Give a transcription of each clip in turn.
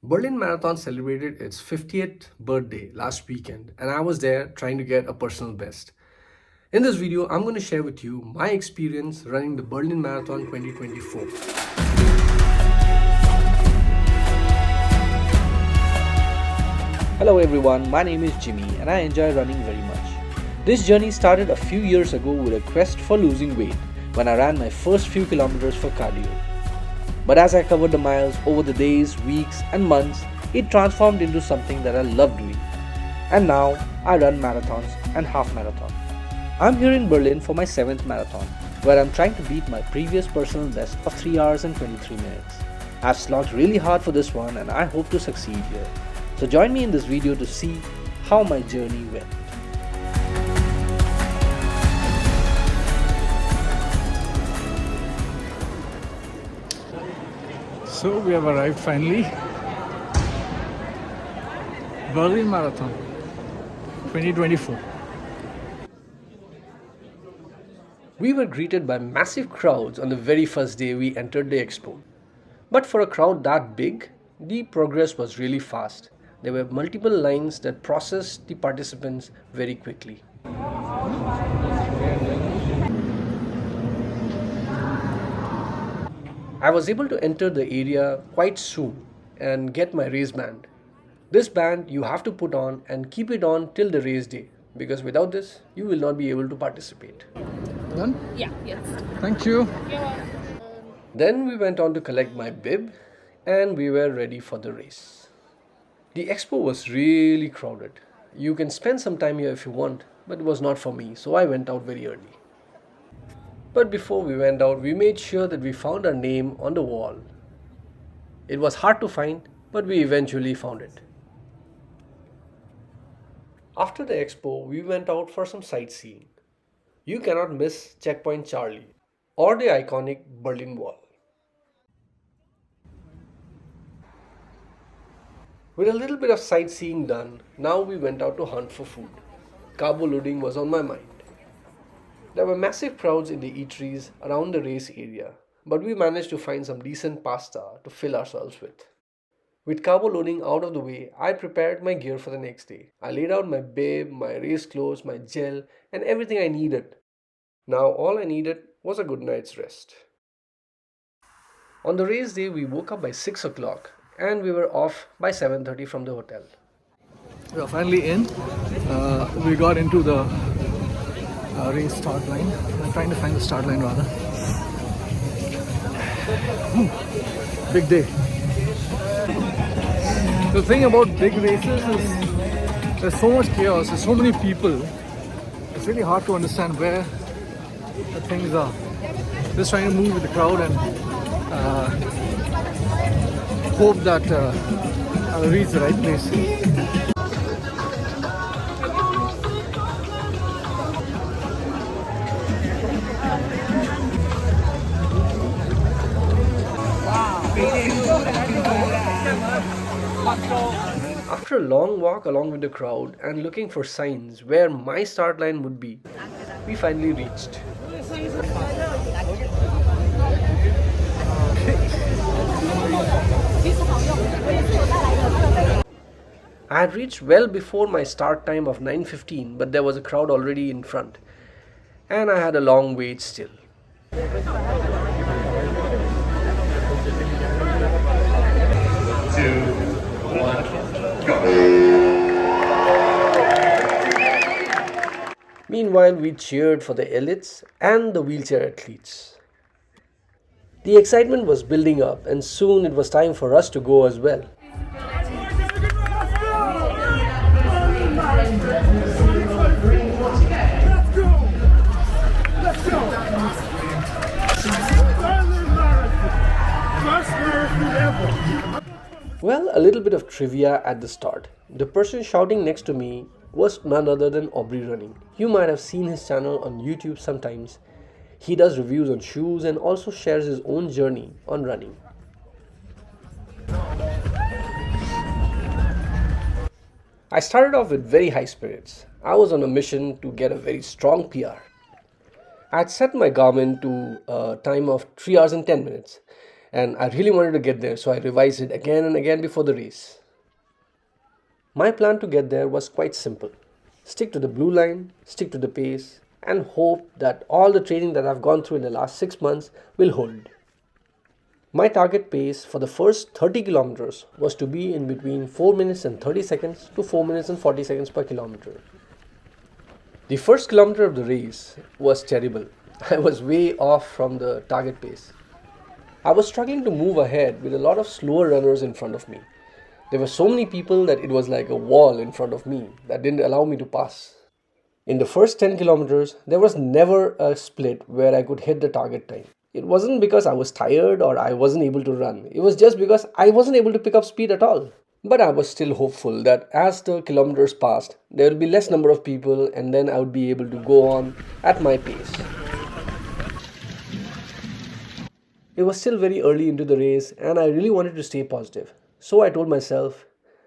Berlin Marathon celebrated its 50th birthday last weekend, and I was there trying to get a personal best. In this video, I'm going to share with you my experience running the Berlin Marathon 2024. Hello everyone, my name is Jimmy and I enjoy running very much. This journey started a few years ago with a quest for losing weight when I ran my first few kilometers for cardio. But as I covered the miles over the days, weeks and months, it transformed into something that I love doing. And now I run marathons and half marathon. I'm here in Berlin for my 7th marathon, where I'm trying to beat my previous personal best of 3 hours and 23 minutes. I've slogged really hard for this one and I hope to succeed here. So join me in this video to see how my journey went. So we have arrived finally. Berlin Marathon 2024. We were greeted by massive crowds on the very first day we entered the Expo. But for a crowd that big, the progress was really fast. There were multiple lines that processed the participants very quickly. I was able to enter the area quite soon and get my race band. This band you have to put on and keep it on till the race day, because without this you will not be able to participate. Done? Yeah, yes. Thank you. Then we went on to collect my bib and we were ready for the race. The expo was really crowded. You can spend some time here if you want, but it was not for me, so I went out very early. But before we went out, we made sure that we found our name on the wall. It was hard to find, but we eventually found it. After the expo, we went out for some sightseeing. You cannot miss Checkpoint Charlie or the iconic Berlin Wall. With a little bit of sightseeing done, now we went out to hunt for food. Carbo loading was on my mind. There were massive crowds in the eateries around the race area, but we managed to find some decent pasta to fill ourselves with. With carbo loading out of the way, I prepared my gear for the next day. I laid out my bib, my race clothes, my gel, and everything I needed. Now all I needed was a good night's rest. On the race day, we woke up by 6 o'clock and we were off by 7:30 from the hotel. We are finally in. We got into the race start line. I'm trying to find the start line rather. Big day. The thing about big races is there's so much chaos, there's so many people. It's really hard to understand where the things are. Just trying to move with the crowd and hope that I'll reach the right place. After a long walk along with the crowd and looking for signs where my start line would be, we finally reached. I had reached well before my start time of 9:15, but there was a crowd already in front, and I had a long wait still. Meanwhile, we cheered for the elites and the wheelchair athletes. The excitement was building up, and soon it was time for us to go as well. Well, a little bit of trivia at the start. The person shouting next to me was none other than Aubrey Running. You might have seen his channel on YouTube sometimes. He does reviews on shoes and also shares his own journey on running. I started off with very high spirits. I was on a mission to get a very strong PR. I had set my Garmin to a time of 3 hours and 10 minutes. and I really wanted to get there, so I revised it again and again before the race. My plan to get there was quite simple: stick to the blue line, stick to the pace, and hope that all the training that I've gone through in the last 6 months will hold. My target pace for the first 30 kilometers was to be in between 4 minutes and 30 seconds to 4 minutes and 40 seconds per kilometer. The first kilometer of the race was terrible. I was way off from the target pace. I was struggling to move ahead with a lot of slower runners in front of me. There were so many people that it was like a wall in front of me that didn't allow me to pass. In the first 10 kilometers, there was never a split where I could hit the target time. It wasn't because I was tired or I wasn't able to run. It was just because I wasn't able to pick up speed at all. But I was still hopeful that as the kilometers passed, there will be less number of people and then I would be able to go on at my pace. It was still very early into the race and I really wanted to stay positive. So I told myself,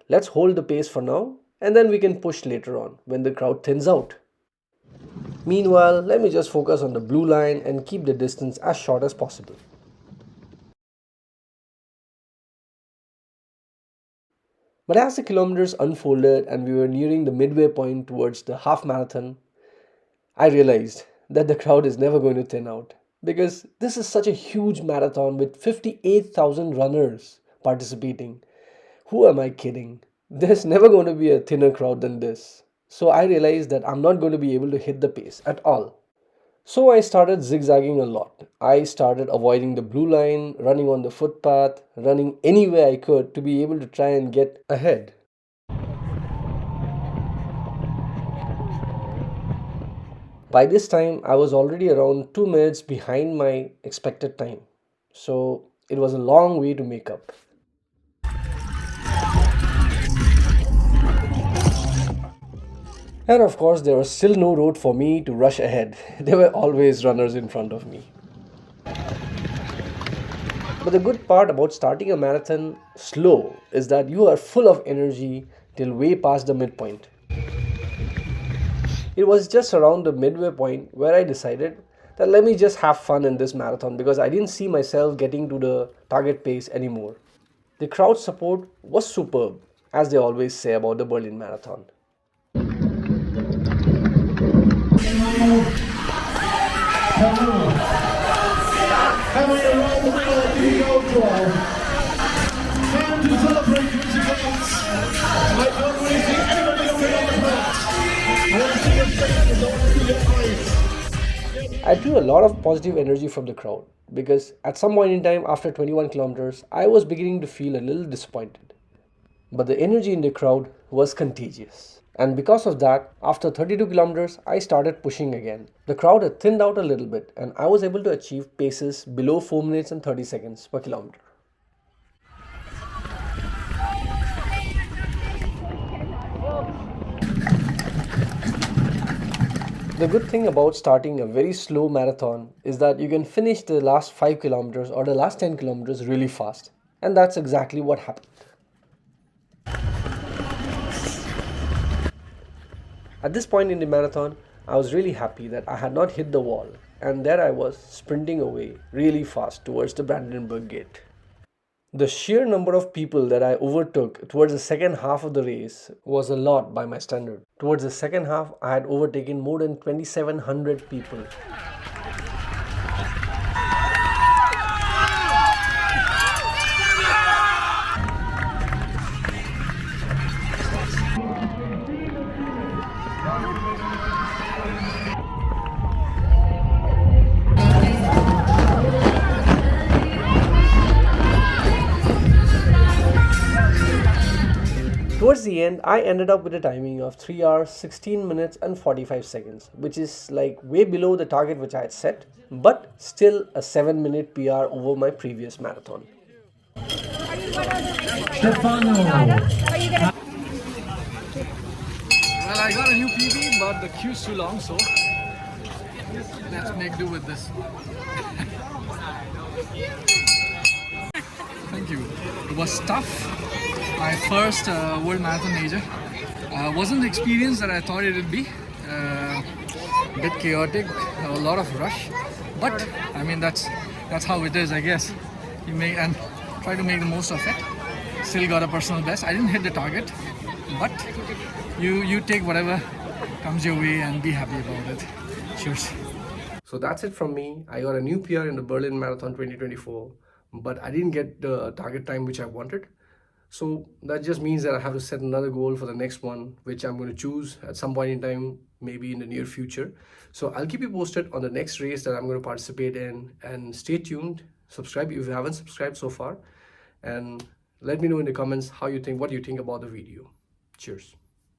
let's hold the pace for now and then we can push later on when the crowd thins out. Meanwhile, let me just focus on the blue line and keep the distance as short as possible. But as the kilometers unfolded and we were nearing the midway point towards the half marathon, I realized that the crowd is never going to thin out because this is such a huge marathon with 58,000 runners participating. Who am I kidding? There's never going to be a thinner crowd than this. So I realized that I'm not going to be able to hit the pace at all. So I started zigzagging a lot. I started avoiding the blue line, running on the footpath, running anywhere I could to be able to try and get ahead. By this time, I was already around 2 minutes behind my expected time. So it was a long way to make up. And of course, there was still no road for me to rush ahead. There were always runners in front of me. But the good part about starting a marathon slow is that you are full of energy till way past the midpoint. It was just around the midway point where I decided that let me just have fun in this marathon because I didn't see myself getting to the target pace anymore. The crowd support was superb, as they always say about the Berlin Marathon. I drew a lot of positive energy from the crowd because at some point in time after 21 kilometers, I was beginning to feel a little disappointed. But the energy in the crowd was contagious. And because of that, after 32 kilometers, I started pushing again. The crowd had thinned out a little bit and I was able to achieve paces below 4 minutes and 30 seconds per kilometer. The good thing about starting a very slow marathon is that you can finish the last 5 kilometers or the last 10 kilometers really fast. And that's exactly what happened. At this point in the marathon, I was really happy that I had not hit the wall, and there I was sprinting away really fast towards the Brandenburg Gate. The sheer number of people that I overtook towards the second half of the race was a lot by my standard. Towards the second half, I had overtaken more than 2,700 people. Towards the end, I ended up with a timing of 3 hours, 16 minutes and 45 seconds, which is like way below the target which I had set, but still a 7-minute PR over my previous marathon. Stefano. Well, I got a new PB, but the queue's too long, so let's make do with this. Thank you. It was tough. My first World Marathon major. Wasn't the experience that I thought it would be. A bit chaotic, a lot of rush. But I mean that's how it is, I guess. You make and try to make the most of it. Still got a personal best. I didn't hit the target, but you take whatever comes your way and be happy about it. Cheers. So that's it from me. I got a new PR in the Berlin Marathon 2024, but I didn't get the target time which I wanted. So that just means that I have to set another goal for the next one, which I'm going to choose at some point in time, maybe in the near future. So I'll keep you posted on the next race that I'm going to participate in, and stay tuned. Subscribe if you haven't subscribed so far, and let me know in the comments what you think about the video. Cheers.